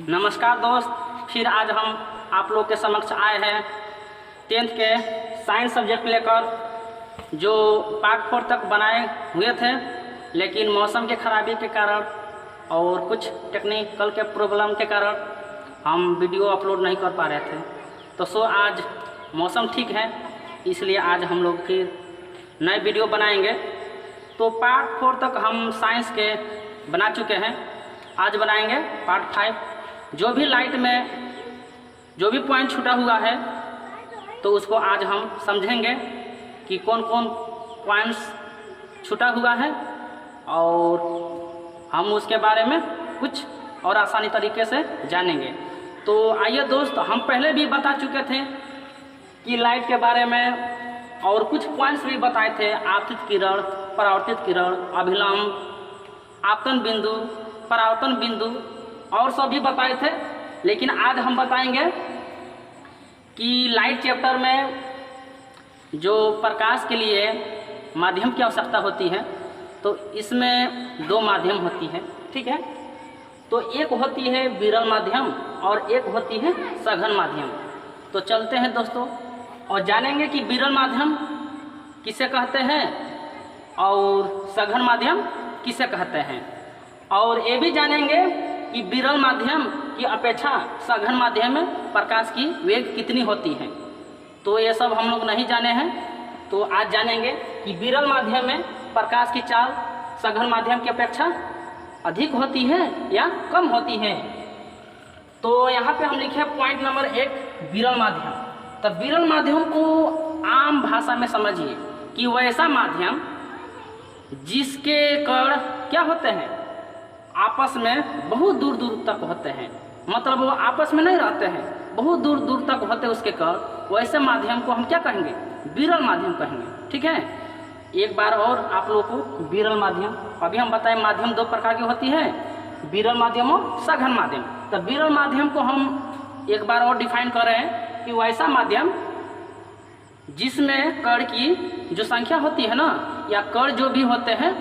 नमस्कार दोस्त, फिर आज हम आप लोग के समक्ष आए हैं 10th के साइंस सब्जेक्ट लेकर। जो पार्ट 4 तक बनाए हुए थे, लेकिन मौसम के खराबी के कारण और कुछ टेक्निकल के प्रॉब्लम के कारण हम वीडियो अपलोड नहीं कर पा रहे थे। तो आज मौसम ठीक है, इसलिए आज हम लोग फिर नए वीडियो बनाएंगे। तो पार्ट 4 तक हम साइंस के बना चुके हैं, आज बनाएंगे पार्ट 5। जो भी लाइट में जो भी पॉइंट छूटा हुआ है तो उसको आज हम समझेंगे कि कौन कौन पॉइंट्स छूटा हुआ है, और हम उसके बारे में कुछ और आसानी तरीके से जानेंगे। तो आइए दोस्त, हम पहले भी बता चुके थे कि लाइट के बारे में, और कुछ पॉइंट्स भी बताए थे। आपतित किरण, परावर्तित किरण, अभिलंब, आपतन बिंदु, परावर्तन बिंदु और सब भी बताए थे। लेकिन आज हम बताएंगे कि लाइट चैप्टर में जो प्रकाश के लिए माध्यम की आवश्यकता होती है, तो इसमें 2 माध्यम होती है, ठीक है। तो एक होती है विरल माध्यम और एक होती है सघन माध्यम। तो चलते हैं दोस्तों और जानेंगे कि विरल माध्यम किसे कहते हैं और सघन माध्यम किसे कहते हैं, और ये भी जानेंगे कि विरल माध्यम की अपेक्षा सघन माध्यम में प्रकाश की वेग कितनी होती है। तो ये सब हम लोग नहीं जाने हैं, तो आज जानेंगे कि विरल माध्यम में प्रकाश की चाल सघन माध्यम की अपेक्षा अधिक होती है या कम होती है। तो यहाँ पे हम लिखे पॉइंट नंबर 1 विरल माध्यम। तब विरल माध्यम को आम भाषा में समझिए कि वैसा माध्यम जिसके कण क्या होते हैं, आपस में बहुत दूर दूर तक होते हैं, मतलब वो आपस में नहीं रहते हैं, बहुत दूर दूर तक होते हैं उसके कण, वैसे माध्यम को हम क्या कहेंगे, विरल माध्यम कहेंगे, ठीक है। एक बार और आप लोगों को विरल माध्यम, अभी हम बताएं माध्यम 2 प्रकार की होती है, विरल माध्यम और सघन माध्यम। तो विरल माध्यम को हम एक बार और डिफाइन कर रहे हैं कि वैसा माध्यम जिसमें कण की जो संख्या होती है ना, या कण जो भी होते हैं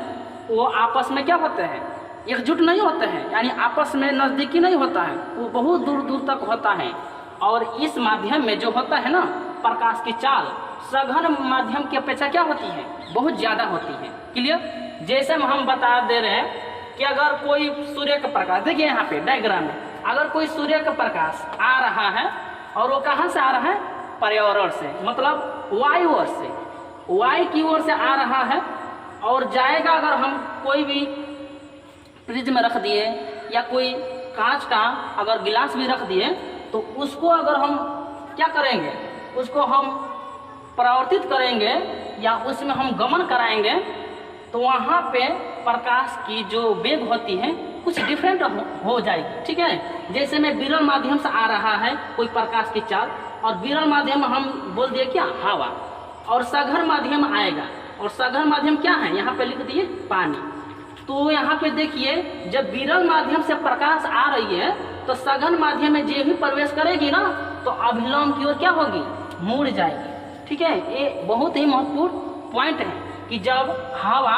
वो आपस में क्या होते हैं, एकजुट नहीं होते हैं, यानी आपस में नज़दीकी नहीं होता है, वो बहुत दूर दूर तक होता है। और इस माध्यम में जो होता है ना, प्रकाश की चाल सघन माध्यम की अपेक्षा क्या होती है, बहुत ज़्यादा होती है। क्लियर। जैसे हम बता दे रहे हैं कि अगर कोई सूर्य का प्रकाश, देखिए यहाँ पे डायग्राम में, अगर कोई सूर्य का प्रकाश आ रहा है और वो कहाँ से आ रहा है, पर्यावरण से, मतलब वायु ओर से, वायु की ओर से आ रहा है और जाएगा। अगर हम कोई भी फ्रिज में रख दिए या कोई कांच का अगर गिलास भी रख दिए, तो उसको अगर हम क्या करेंगे, उसको हम परावर्तित करेंगे या उसमें हम गमन कराएंगे, तो वहाँ पे प्रकाश की जो वेग होती है कुछ डिफरेंट हो जाएगी, ठीक है। जैसे में विरल माध्यम से आ रहा है कोई प्रकाश की चाल, और विरल माध्यम हम बोल दिए क्या, हवा, और सघन माध्यम आएगा, और सघन माध्यम क्या है, यहाँ पे लिख दिए पानी। तो यहाँ पे देखिए, जब विरल माध्यम से प्रकाश आ रही है तो सघन माध्यम में जो भी प्रवेश करेगी ना, तो अभिलंब की ओर क्या होगी, मुड़ जाएगी, ठीक है। ये बहुत ही महत्वपूर्ण पॉइंट है कि जब हवा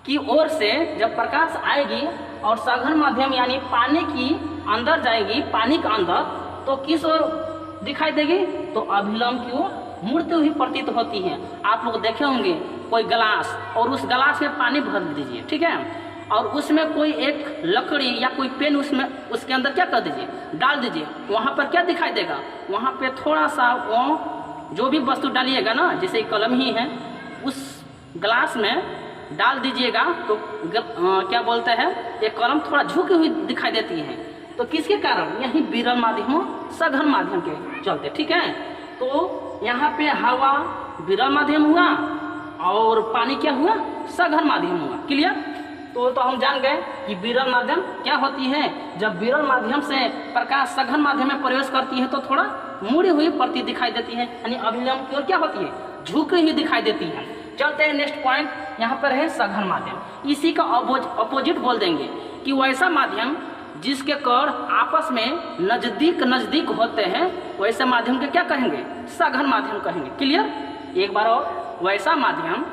की ओर से जब प्रकाश आएगी और सघन माध्यम यानी पानी की अंदर जाएगी, पानी के अंदर, तो किस ओर दिखाई देगी, तो अभिलंब की ओर मुड़ती हुई प्रतीत होती है। आप लोग देखे होंगे कोई गिलास, और उस गिलास में पानी भर दीजिए, ठीक है, और उसमें कोई एक लकड़ी या कोई पेन उसमें उसके अंदर क्या कर दीजिए, डाल दीजिए, वहाँ पर क्या दिखाई देगा, वहाँ पे थोड़ा सा वो जो भी वस्तु डालिएगा ना, जैसे कलम ही है, उस गिलास में डाल दीजिएगा तो क्या बोलते हैं, ये कलम थोड़ा झुकी हुई दिखाई देती है। तो किसके कारण, यही विरल माध्यम सघन माध्यम के चलते, ठीक है। तो यहाँ पे हवा विरल माध्यम हुआ और पानी क्या हुआ, सघन माध्यम हुआ। क्लियर। तो हम जान गए कि विरल माध्यम क्या होती है। जब विरल माध्यम से प्रकाश सघन माध्यम में प्रवेश करती है तो थोड़ा मुड़ी हुई प्रतीत दिखाई देती है, यानी अभिलंब की ओर क्या होती है, झुकी हुई दिखाई देती है। चलते हैं नेक्स्ट पॉइंट, यहाँ पर है सघन माध्यम। इसी का अपोजिट बोल देंगे कि वैसा माध्यम जिसके कण आपस में नजदीक होते हैं, वैसे माध्यम के क्या कहेंगे, सघन माध्यम कहेंगे। क्लियर। एक बार और, वैसा माध्यम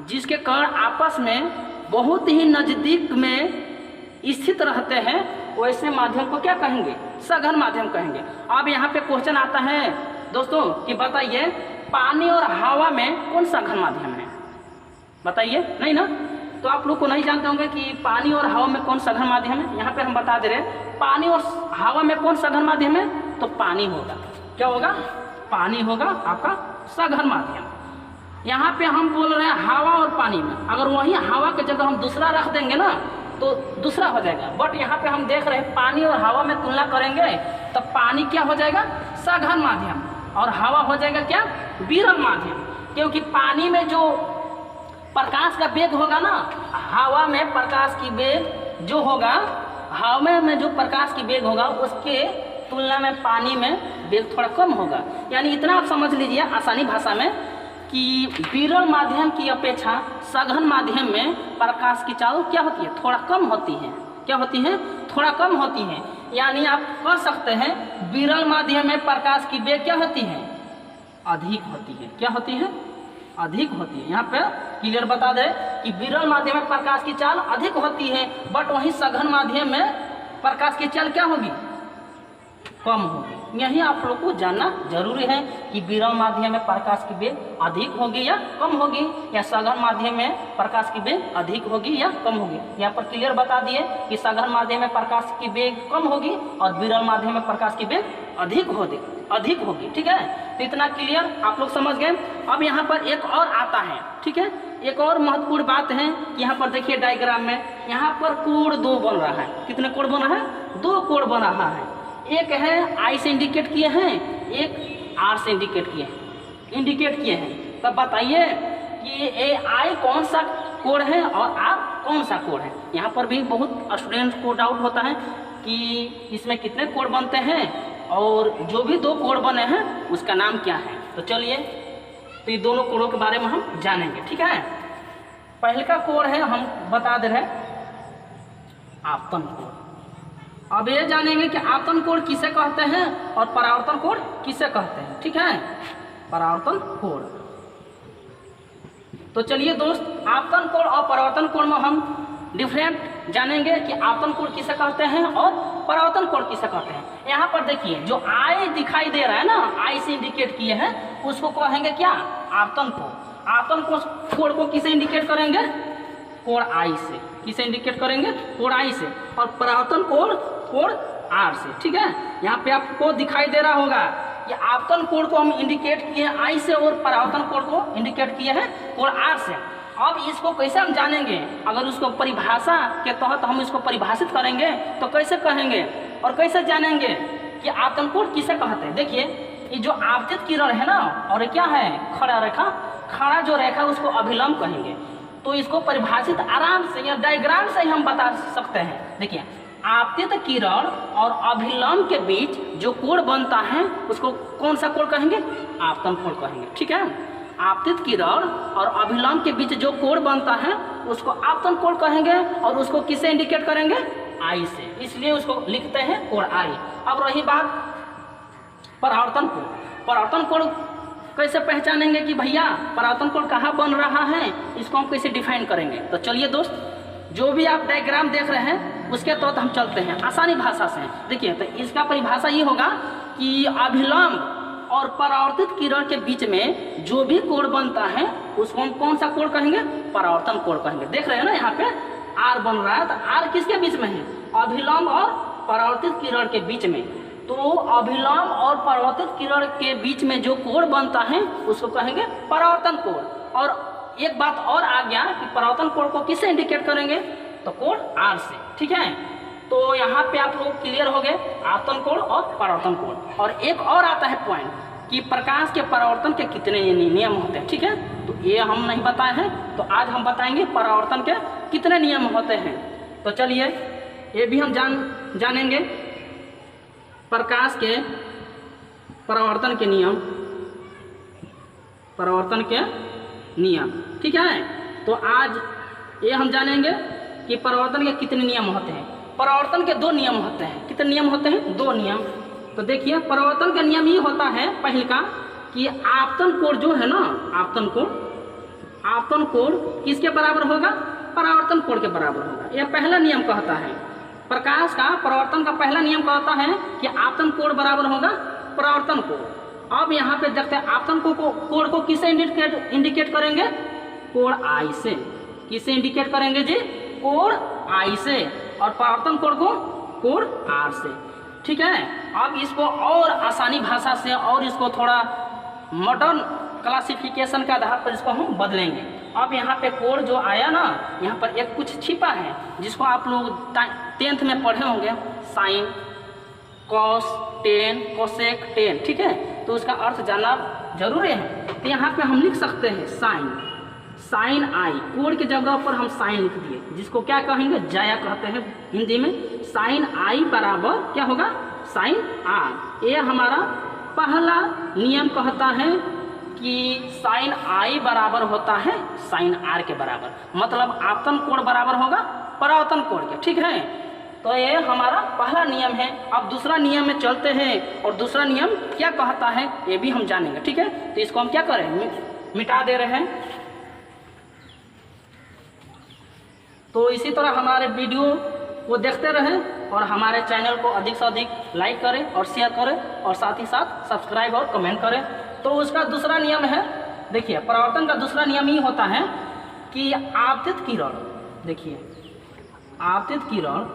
जिसके कण आपस में बहुत ही नजदीक में स्थित रहते हैं वैसे माध्यम को क्या कहेंगे? सघन माध्यम कहेंगे। अब यहाँ पे क्वेश्चन आता है दोस्तों कि बताइए पानी और हवा में कौन सा घन माध्यम है? बताइए, नहीं ना? तो आप लोग को नहीं जानते होंगे कि पानी और हवा में कौन सा घन माध्यम है। यहाँ पे हम बता दे रहे हैं पानी और हवा में कौन सा घन माध्यम है, तो पानी होगा। क्या होगा? पानी होगा आपका सघन माध्यम। यहाँ पे हम बोल रहे हैं हवा और पानी में, अगर वही हवा की जगह हम दूसरा रख देंगे ना तो दूसरा हो जाएगा। बट यहाँ पे हम देख रहे हैं पानी और हवा में तुलना करेंगे तो पानी क्या हो जाएगा? सघन माध्यम, और हवा हो जाएगा क्या? विरल माध्यम। क्योंकि पानी में जो प्रकाश का वेग होगा ना, हवा में प्रकाश की वेग जो होगा, हवा में जो प्रकाश की वेग होगा उसके तुलना में पानी में वेग थोड़ा कम होगा। यानी इतना आप समझ लीजिए आसानी भाषा में कि विरल माध्यम की अपेक्षा सघन माध्यम में प्रकाश की चाल क्या होती है? थोड़ा कम होती है। क्या होती है? थोड़ा कम होती है। यानी आप कह सकते हैं विरल माध्यम में प्रकाश की वेग क्या होती है? अधिक होती है। क्या होती है? अधिक होती है। यहाँ पे क्लियर बता दें कि विरल माध्यम में प्रकाश की चाल अधिक होती है, बट वहीं सघन माध्यम में प्रकाश की चाल क्या होगी? कम होगी। यही आप लोग को जानना जरूरी है कि विरल माध्यम में प्रकाश की वेग अधिक होगी या कम होगी, या सघन माध्यम में प्रकाश की वेग अधिक होगी या कम होगी। यहाँ पर क्लियर बता दिए कि सघन माध्यम में प्रकाश की वेग कम होगी और विरल माध्यम में प्रकाश की वेग अधिक होगी। ठीक है, तो इतना क्लियर आप लोग समझ गए। अब यहाँ पर एक और आता है, ठीक है, एक और महत्वपूर्ण बात है कि यहाँ पर देखिए डायग्राम में यहाँ पर कोण 2 बन रहा है। कितने कोण बना है? 2 कोण बन रहा है। एक है आई से इंडिकेट किए हैं, एक आर से इंडिकेट किए हैं। तब बताइए कि ये आई कौन सा कोण है और आर कौन सा कोण है। यहाँ पर भी बहुत स्टूडेंट को डाउट होता है कि इसमें कितने कोण बनते हैं और जो भी 2 कोण बने हैं उसका नाम क्या है। तो चलिए, तो ये दोनों कोणों के बारे में हम जानेंगे। ठीक है, पहले का कोण है, हम बता दे रहे आपतन कोण। अब ये जानेंगे कि आपतन कोण किसे कहते हैं और परावर्तन कोण किसे कहते हैं। ठीक है, परावर्तन कोण। तो चलिए दोस्त, आपतन कोण और परावर्तन कोण में हम डिफरेंट जानेंगे कि आपतन कोण किसे कहते हैं और परावर्तन कोण किसे कहते हैं। यहाँ पर देखिए जो आई दिखाई दे रहा है ना, आई से इंडिकेट किए हैं, उसको कहेंगे क्या? आपतन कोण। आपतन कोण को किसे इंडिकेट करेंगे? कोण आई से। किसे इंडिकेट करेंगे? कोण आई से। और परावर्तन कोण आर से। ठीक है, यहाँ पे आपको दिखाई दे रहा होगा कि आपतन कोण को हम इंडिकेट किए हैं आई से और परावर्तन कोण को इंडिकेट किए हैं कोण आर से। अब इसको कैसे हम जानेंगे? अगर उसको परिभाषा के तहत हम इसको परिभाषित करेंगे तो कैसे कहेंगे और कैसे जानेंगे कि आपतन कोण किसे कहते हैं? देखिए, ये जो आपतित किरण है ना, और ये क्या है? खड़ा रेखा। खड़ा जो रेखा उसको अभिलंब कहेंगे। तो इसको परिभाषित आराम से या डायग्राम से ही हम बता सकते हैं। देखिए, आपतित किरण और अभिलंब के बीच जो कोण बनता है उसको कौन सा कोण कहेंगे? आपतन कोण कहेंगे। ठीक है, आपतित किरण और अभिलंब के बीच जो कोण बनता है उसको आपतन कोण कहेंगे और उसको किसे इंडिकेट करेंगे? आई से। इसलिए उसको लिखते हैं कोण आई। अब रही बात परावर्तन कोण। परावर्तन कोण कैसे पहचानेंगे कि भैया परावर्तन कोण कहाँ बन रहा है, इसको हम कैसे डिफाइन करेंगे? तो चलिए दोस्त, जो भी आप डायग्राम देख रहे हैं उसके तहत हम चलते हैं आसानी भाषा से। देखिए, तो इसका परिभाषा ये होगा कि अभिलंब और परावर्तित किरण के बीच में जो भी कोण बनता है उसको हम कौन सा कोण कहेंगे? परावर्तन कोण कहेंगे। देख रहे हैं ना, यहाँ पे आर बन रहा है, तो आर किसके बीच में है? अभिलंब और परावर्तित किरण के बीच में। तो अभिलंब और परावर्तित किरण के बीच में जो कोण बनता है उसको कहेंगे परावर्तन कोण। और एक बात और आ गया कि परावर्तन कोण को किससे इंडिकेट करेंगे? तो कोण आर से। ठीक है, तो यहाँ पे आप लोग क्लियर हो गए आपतन कोण और परावर्तन कोण। और एक और आता है पॉइंट कि प्रकाश के परावर्तन के कितने नियम होते हैं। ठीक है, तो ये हम नहीं बताए हैं, तो आज हम बताएंगे परावर्तन के कितने नियम होते हैं। तो चलिए, ये भी हम जानेंगे प्रकाश के परावर्तन के नियम। ठीक है, तो आज ये हम जानेंगे कि परावर्तन के कितने नियम होते हैं। परावर्तन के 2 नियम होते हैं। कितने नियम होते हैं? 2 नियम। तो देखिए, परावर्तन का नियम ये होता है पहले का कि आपतन कोण जो है ना, आपतन कोण किसके बराबर होगा? परावर्तन कोण के बराबर होगा। यह पहला नियम कहता है। प्रकाश का परावर्तन का पहला नियम कहता है कि आपतन कोण बराबर होगा परावर्तन कोण। अब यहाँ पे देखते हैं आपतन कोण को किसे इंडिकेट करेंगे, कोण आई से। किसे इंडिकेट करेंगे जी, कोण आई से, और परावर्तन कोण को कोण आर से। ठीक है, अब इसको और आसानी भाषा से और इसको थोड़ा मॉडर्न क्लासिफिकेशन के आधार पर इसको हम बदलेंगे। अब यहाँ पे कोण जो आया ना, यहाँ पर एक कुछ छिपा है जिसको आप लोग 10th में पढ़े होंगे, sine, cos, tan, cosec, tan. ठीक है, तो उसका अर्थ जानना जरूरी है। तो यहाँ पे हम लिख सकते हैं साइन, साइन आई, कोण की जगह पर हम साइन लिख दिए, जिसको क्या कहेंगे, जाया कहते हैं हिंदी में। साइन आई बराबर क्या होगा, साइन आर। ये हमारा पहला नियम कहता है कि साइन आई बराबर होता है साइन आर के बराबर, मतलब आपतन कोण बराबर होगा परावर्तन कोण के। ठीक है, तो ये हमारा पहला नियम है। अब दूसरा नियम में चलते हैं, और दूसरा नियम क्या कहता है ये भी हम जानेंगे। ठीक है, तो इसको हम क्या करें, मिटा दे रहे हैं। तो इसी तरह हमारे वीडियो को देखते रहें और हमारे चैनल को अधिक से अधिक लाइक करें और शेयर करें, और साथ ही साथ सब्सक्राइब और कमेंट करें। तो उसका दूसरा नियम है, देखिए परावर्तन का दूसरा नियम ये होता है कि आपतित किरण, देखिए आपतित किरण,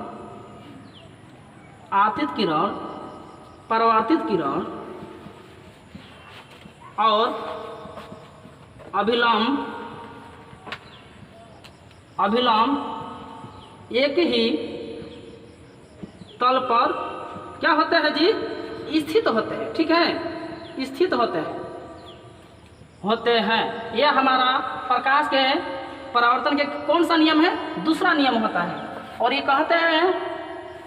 आपतित किरण, परावर्तित किरण और अभिलंब, अभिलंब एक ही तल पर क्या होते हैं जी, स्थित होते हैं। ठीक है, स्थित होते हैं। यह हमारा प्रकाश के परावर्तन के कौन सा नियम है, दूसरा नियम होता है। और ये कहते हैं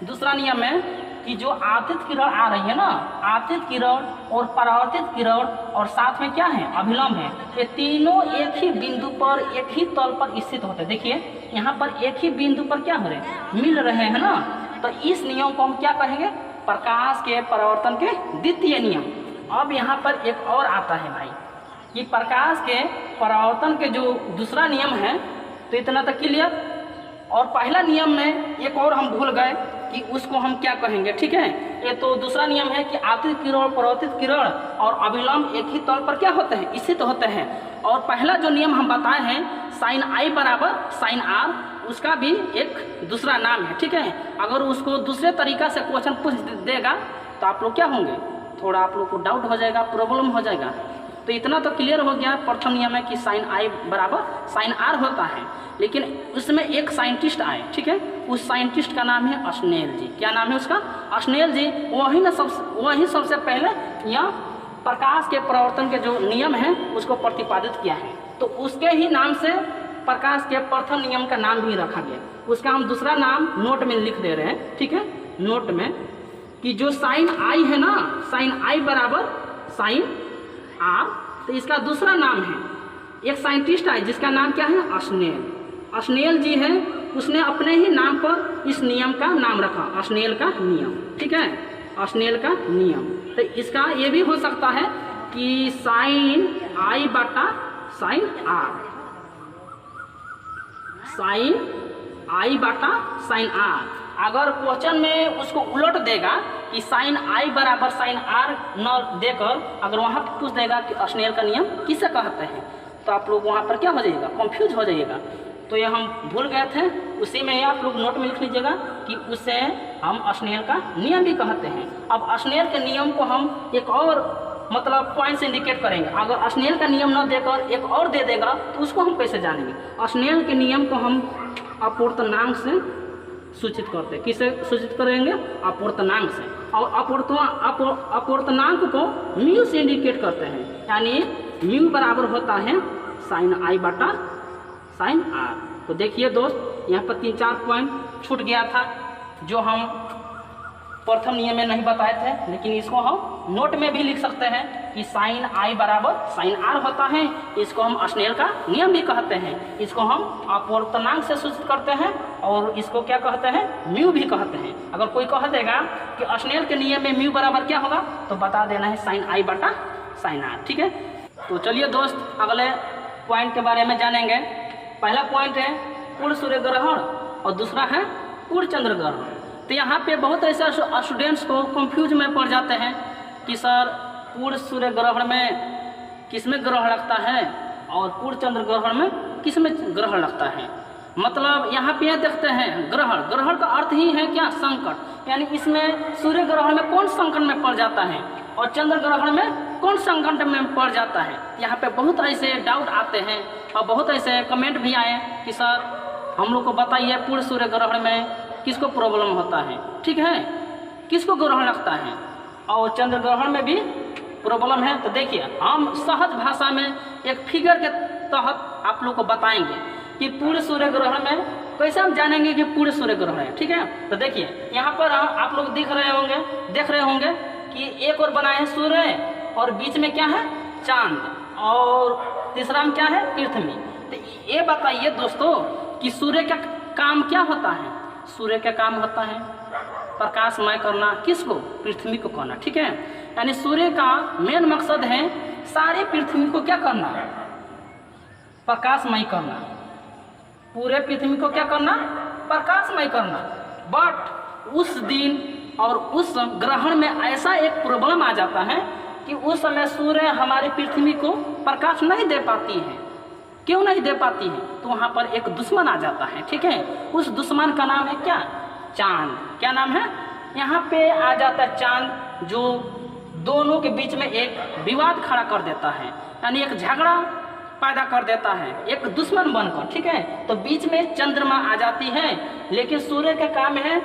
दूसरा नियम में कि जो आपतित किरण आ रही है ना, आपतित किरण और परावर्तित किरण और साथ में क्या है, अभिलंब है, ये तीनों एक ही बिंदु पर, एक ही तल पर स्थित होते हैं। देखिए यहाँ पर एक ही बिंदु पर क्या हो रहे हैं, मिल रहे हैं ना। तो इस नियम को हम क्या कहेंगे, प्रकाश के परावर्तन के द्वितीय नियम। अब यहाँ पर एक और आता है भाई कि प्रकाश के परावर्तन के जो दूसरा नियम है, तो इतना तक क्लियर। और पहला नियम में एक और हम भूल गए कि उसको हम क्या कहेंगे। ठीक है, ये तो दूसरा नियम है कि आपतित किरण, परावर्तित किरण और अभिलंब एक ही तल पर क्या होते हैं, स्थित होते हैं। और पहला जो नियम हम बताए हैं साइन आई बराबर साइन आर, उसका भी एक दूसरा नाम है। ठीक है, अगर उसको दूसरे तरीका से क्वेश्चन पूछ देगा तो आप लोग क्या होंगे, थोड़ा आप लोग को डाउट हो जाएगा, प्रॉब्लम हो जाएगा। तो इतना तो क्लियर हो गया, प्रथम नियम है कि साइन आई बराबर साइन आर होता है। लेकिन उसमें एक साइंटिस्ट आए, ठीक है, उस साइंटिस्ट का नाम है स्नेल जी। क्या नाम है उसका, स्नेल जी। वही सबसे पहले यह प्रकाश के परावर्तन के जो नियम है उसको प्रतिपादित किया है। तो उसके ही नाम से प्रकाश के प्रथम नियम का नाम भी रखा गया। उसका हम दूसरा नाम नोट में लिख दे रहे हैं। ठीक है, नोट में कि जो साइन आई है ना, साइन आई बराबर साइन आर, तो इसका दूसरा नाम है, एक साइंटिस्ट है जिसका नाम क्या है, स्नेल जी है। उसने अपने ही नाम पर इस नियम का नाम रखा, स्नेल का नियम। ठीक है, स्नेल का नियम। तो इसका ये भी हो सकता है कि साइन आई बटा साइन आर, साइन आई बटा साइन आर। अगर क्वेश्चन में उसको उलट देगा कि साइन आई बराबर साइन आर न देकर अगर वहाँ पर पूछ देगा कि स्नेल का नियम किसे कहते हैं, तो आप लोग वहाँ पर क्या हो जाइएगा, कंफ्यूज हो जाइएगा। तो ये हम भूल गए थे, उसी में आप लोग नोट में लिख लीजिएगा कि उसे हम स्नेल का नियम भी कहते हैं। अब स्नेल के नियम को हम एक और मतलब पॉइंट से इंडिकेट करेंगे। अगर स्नेल का नियम न देकर एक और दे देगा तो उसको हम कैसे जानेंगे। स्नेल के नियम को हम अपूर्णांक से सूचित करते हैं। किसे सूचित करेंगे, अपूर्णांक से। और अपूर्णांक को म्यू से इंडिकेट करते हैं, यानी म्यू बराबर होता है साइन आई बटा साइन आर। तो देखिए दोस्त, यहाँ पर 3-4 पॉइंट छूट गया था जो हम प्रथम नियम में नहीं बताए थे, लेकिन इसको हम नोट में भी लिख सकते हैं कि साइन आई बराबर साइन आर होता है। इसको हम स्नेल का नियम भी कहते हैं। इसको हम अपूर्णांक से सूचित करते हैं और इसको क्या कहते हैं, म्यू भी कहते हैं। अगर कोई कह देगा कि स्नेल के नियम में म्यू बराबर क्या होगा, तो बता देना है साइन आई बटा साइन आर। ठीक है, तो चलिए दोस्त अगले पॉइंट के बारे में जानेंगे। पहला पॉइंट है पूर्ण सूर्य ग्रहण और दूसरा है पूर्ण चंद्र ग्रहण। तो यहाँ पे बहुत ऐसे स्टूडेंट्स को कंफ्यूज में पड़ जाते हैं कि सर पूर्ण सूर्य ग्रहण में किसमें ग्रहण लगता है और पूर्ण चंद्र ग्रहण में किसमें ग्रहण लगता है। मतलब यहाँ पे देखते हैं ग्रहण, ग्रहण का अर्थ ही है क्या, संकट, यानी इसमें सूर्य ग्रहण में कौन संकट में पड़ जाता है और चंद्र ग्रहण में कौन संकट में पड़ जाता है। यहाँ पे बहुत ऐसे डाउट आते हैं और बहुत ऐसे कमेंट भी आए कि सर हम लोग को बताइए पूर्ण सूर्य ग्रहण में किसको प्रॉब्लम होता है, ठीक है, किसको ग्रहण लगता है और चंद्र ग्रहण में भी प्रॉब्लम है। तो देखिए हम सहज भाषा में एक फिगर के तहत आप लोग को बताएंगे कि पूर्ण सूर्य ग्रहण में कैसे हम जानेंगे कि पूर्ण सूर्य ग्रहण है, ठीक है। तो देखिए यहाँ पर आप लोग देख रहे होंगे कि एक और बना है सूर्य और बीच में क्या है, चांद, और तीसरा में क्या है, पृथ्वी। तो ये बताइए दोस्तों कि सूर्य का काम क्या होता है। सूर्य का काम होता है प्रकाशमय करना, किसको, पृथ्वी को करना, ठीक है। यानी सूर्य का मेन मकसद है सारे पृथ्वी को क्या करना, प्रकाशमय करना, पूरे पृथ्वी को क्या करना, प्रकाशमय करना। बट उस दिन और उस ग्रहण में ऐसा एक प्रॉब्लम आ जाता है कि उस समय सूर्य हमारी पृथ्वी को प्रकाश नहीं दे पाती है। क्यों नहीं दे पाती है, तो वहाँ पर एक दुश्मन आ जाता है, ठीक है। उस दुश्मन का नाम है क्या, चांद। क्या नाम है, यहाँ पे आ जाता है चांद, जो दोनों के बीच में एक विवाद खड़ा कर देता है, यानी एक झगड़ा पैदा कर देता है एक दुश्मन बनकर, ठीक है। तो बीच में चंद्रमा आ जाती है, लेकिन सूर्य का काम है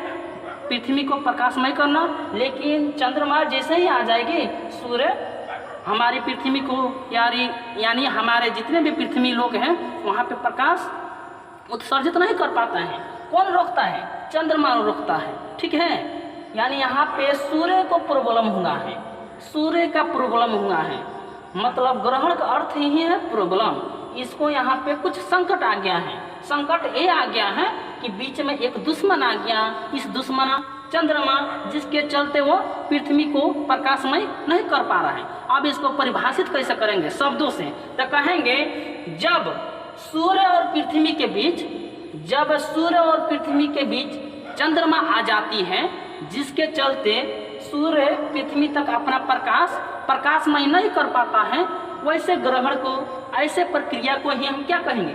पृथ्वी को प्रकाशमय करना, लेकिन चंद्रमा जैसे ही आ जाएगी सूर्य हमारी पृथ्वी को यानी हमारे जितने भी पृथ्वी लोग हैं वहाँ पे प्रकाश उत्सर्जित नहीं कर पाता है। कौन रोकता है, चंद्रमा रोकता है, ठीक है। यानी यहाँ पे सूर्य को प्रॉब्लम हुआ है, सूर्य का प्रॉब्लम हुआ है, मतलब ग्रहण का अर्थ ही है प्रॉब्लम। इसको यहाँ पे कुछ संकट आ गया है। संकट ये आ गया है कि बीच में एक दुश्मन आ गया, इस दुश्मन चंद्रमा, जिसके चलते वो पृथ्वी को प्रकाशमय नहीं कर पा रहा है। अब इसको परिभाषित कैसे करेंगे शब्दों से, तो कहेंगे जब सूर्य और पृथ्वी के बीच, जब सूर्य और पृथ्वी के बीच चंद्रमा आ जाती है, जिसके चलते सूर्य पृथ्वी तक अपना प्रकाशमय नहीं कर पाता है, वैसे ग्रहण को, ऐसे प्रक्रिया को ही हम क्या कहेंगे,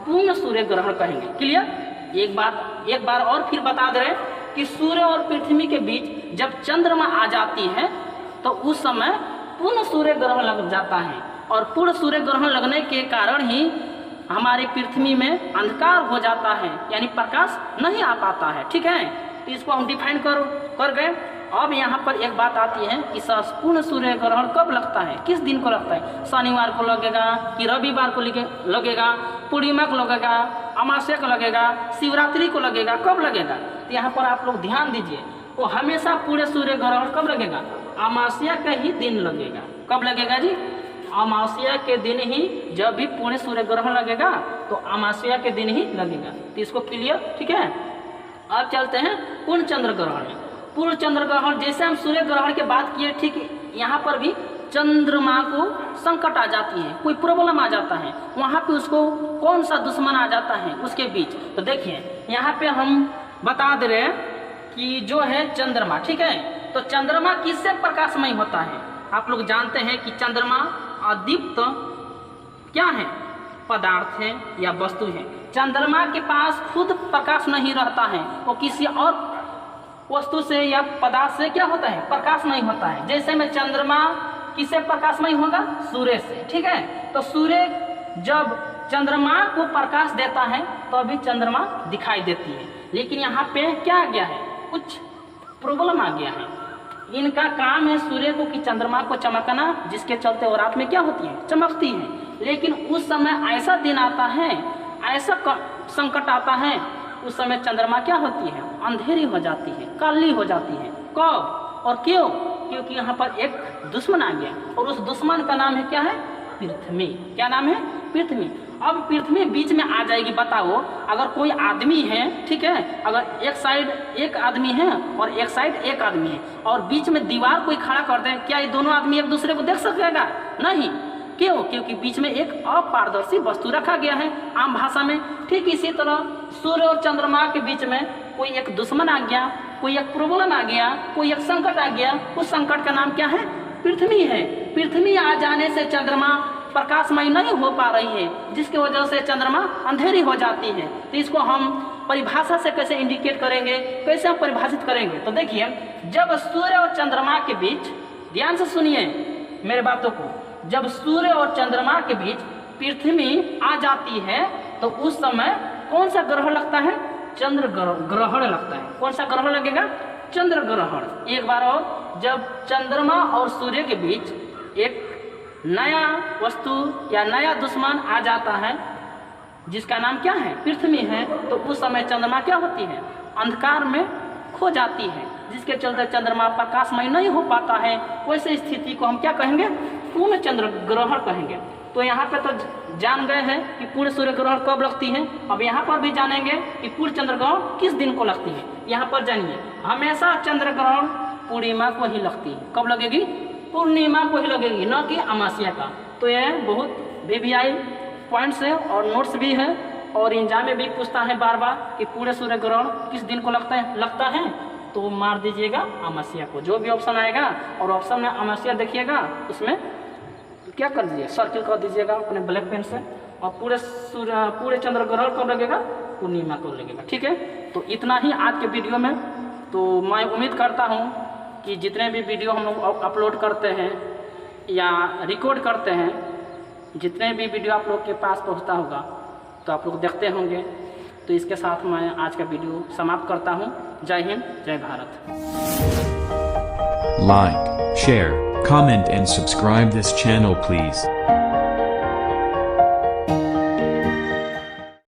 पूर्ण सूर्य ग्रहण कहेंगे। क्लियर। एक बार और फिर बता दे रहे कि सूर्य और पृथ्वी के बीच जब चंद्रमा आ जाती है तो उस समय पूर्ण सूर्य ग्रहण लग जाता है, और पूर्ण सूर्य ग्रहण लगने के कारण ही हमारी पृथ्वी में अंधकार हो जाता है, यानी प्रकाश नहीं आ पाता है, ठीक है। तो इसको हम डिफाइन कर गए। अब यहाँ पर एक बात आती है कि पूर्ण सूर्य ग्रहण कब लगता है, किस दिन को लगता है, शनिवार को लगेगा कि रविवार को लगेगा, पूर्णिमा को लगेगा, अमावस्या को लगेगा, शिवरात्रि को लगेगा, कब लगेगा। तो यहाँ पर आप लोग ध्यान दीजिए, वो हमेशा पूर्ण सूर्य ग्रहण कब लगेगा, अमावस्या का ही दिन लगेगा। कब लगेगा जी, अमावस्या के दिन ही, जब भी पूर्ण सूर्य ग्रहण लगेगा तो अमावस्या के दिन ही लगेगा। तो इसको क्लियर, ठीक है। अब चलते हैं पूर्ण चंद्र ग्रहण में। पूर्ण चंद्र ग्रहण, जैसे हम सूर्य ग्रहण की बात किए, ठीक यहाँ पर भी चंद्रमा को संकट आ जाती है, कोई प्रॉब्लम आ जाता है, वहाँ पे उसको कौन सा दुश्मन आ जाता है उसके बीच। तो देखिए यहाँ पे हम बता दे रहे हैं कि जो है चंद्रमा, ठीक है। तो चंद्रमा किससे प्रकाशमय होता है, आप लोग जानते हैं कि चंद्रमा अदीप्त क्या है, पदार्थ है या वस्तु है। चंद्रमा के पास खुद प्रकाश नहीं रहता है, वो किसी और वस्तु से या पदार्थ से क्या होता है, प्रकाश नहीं होता है। जैसे में चंद्रमा किससे प्रकाशमय होगा, सूर्य से, ठीक है। तो सूर्य जब चंद्रमा को प्रकाश देता है तो अभी चंद्रमा दिखाई देती है, लेकिन यहाँ पे क्या आ गया है, कुछ प्रॉब्लम आ गया है। इनका काम है सूर्य को कि चंद्रमा को चमकना, जिसके चलते वो रात में क्या होती है, चमकती है। लेकिन उस समय ऐसा दिन आता है, ऐसा संकट आता है, उस समय चंद्रमा क्या होती है, अंधेरी हो जाती है, काली हो जाती है। कब और क्यों, क्योंकि यहाँ पर एक दुश्मन आ गया, और उस दुश्मन का नाम है क्या है, पृथ्वी। क्या नाम है, पृथ्वी। अब पृथ्वी बीच में आ जाएगी। बताओ अगर कोई आदमी है, ठीक है, अगर एक साइड एक आदमी है और एक साइड एक आदमी है, और बीच में दीवार कोई खड़ा कर दे, क्या ये दोनों आदमी एक दूसरे को देख सकेगा, नहीं। क्यों, क्योंकि बीच में एक अपारदर्शी वस्तु रखा गया है आम भाषा में। ठीक इसी तरह सूर्य और चंद्रमा के बीच में कोई एक दुश्मन आ गया, कोई एक प्रॉब्लम आ गया, कोई एक संकट आ गया, उस संकट का नाम क्या है? पृथ्वी है। पृथ्वी आ जाने से चंद्रमा प्रकाशमय नहीं हो पा रही है, जिसकी वजह से चंद्रमा अंधेरी हो जाती है। तो इसको हम परिभाषा से कैसे इंडिकेट करेंगे, कैसे हम परिभाषित करेंगे? तो देखिए, जब सूर्य और चंद्रमा के बीच, ध्यान से सुनिए मेरे बातों को, जब सूर्य और चंद्रमा के बीच पृथ्वी आ जाती है तो उस समय कौन सा ग्रहण लगता है? चंद्र ग्रहण लगता है। कौन सा ग्रहण लगेगा? चंद्र ग्रहण। एक बार और, जब चंद्रमा और सूर्य के बीच एक नया वस्तु या नया दुश्मन आ जाता है जिसका नाम क्या है? पृथ्वी है, तो उस समय चंद्रमा क्या होती है? अंधकार में खो जाती है, जिसके चलते चंद्रमा प्रकाशमय नहीं हो पाता है। वैसे स्थिति को हम क्या कहेंगे? पूर्ण चंद्र ग्रहण कहेंगे। तो यहाँ पे तो जान गए हैं कि पूर्ण सूर्य ग्रहण कब लगती है। अब यहाँ पर भी जानेंगे कि पूर्ण चंद्र ग्रहण किस दिन को लगती है। यहाँ पर जानिए, हमेशा चंद्र ग्रहण पूर्णिमा को ही लगती है। कब लगेगी? पूर्णिमा को ही लगेगी, न कि अमावस्या का। तो ये बहुत VVI पॉइंट्स है और नोट्स भी है, और एग्जाम में भी पूछता है बार बार कि पूर्ण सूर्य ग्रहण किस दिन को लगता है। तो मार दीजिएगा अमावस्या को, जो भी ऑप्शन आएगा, और ऑप्शन में अमावस्या देखिएगा, उसमें क्या कर दीजिए? सर्किल कर दीजिएगा अपने ब्लैक पेन से। और पूरे चंद्र ग्रहण कब लगेगा? पूर्णिमा को लगेगा। ठीक है, तो इतना ही आज के वीडियो में। तो मैं उम्मीद करता हूँ कि जितने भी वीडियो हम लोग अपलोड करते हैं या रिकॉर्ड करते हैं, जितने भी वीडियो आप लोग के पास पहुँचता होगा तो आप लोग देखते होंगे। तो इसके साथ मैं आज का वीडियो समाप्त करता हूँ। जय हिंद, जय Bharat. Like, share, comment and subscribe this channel please.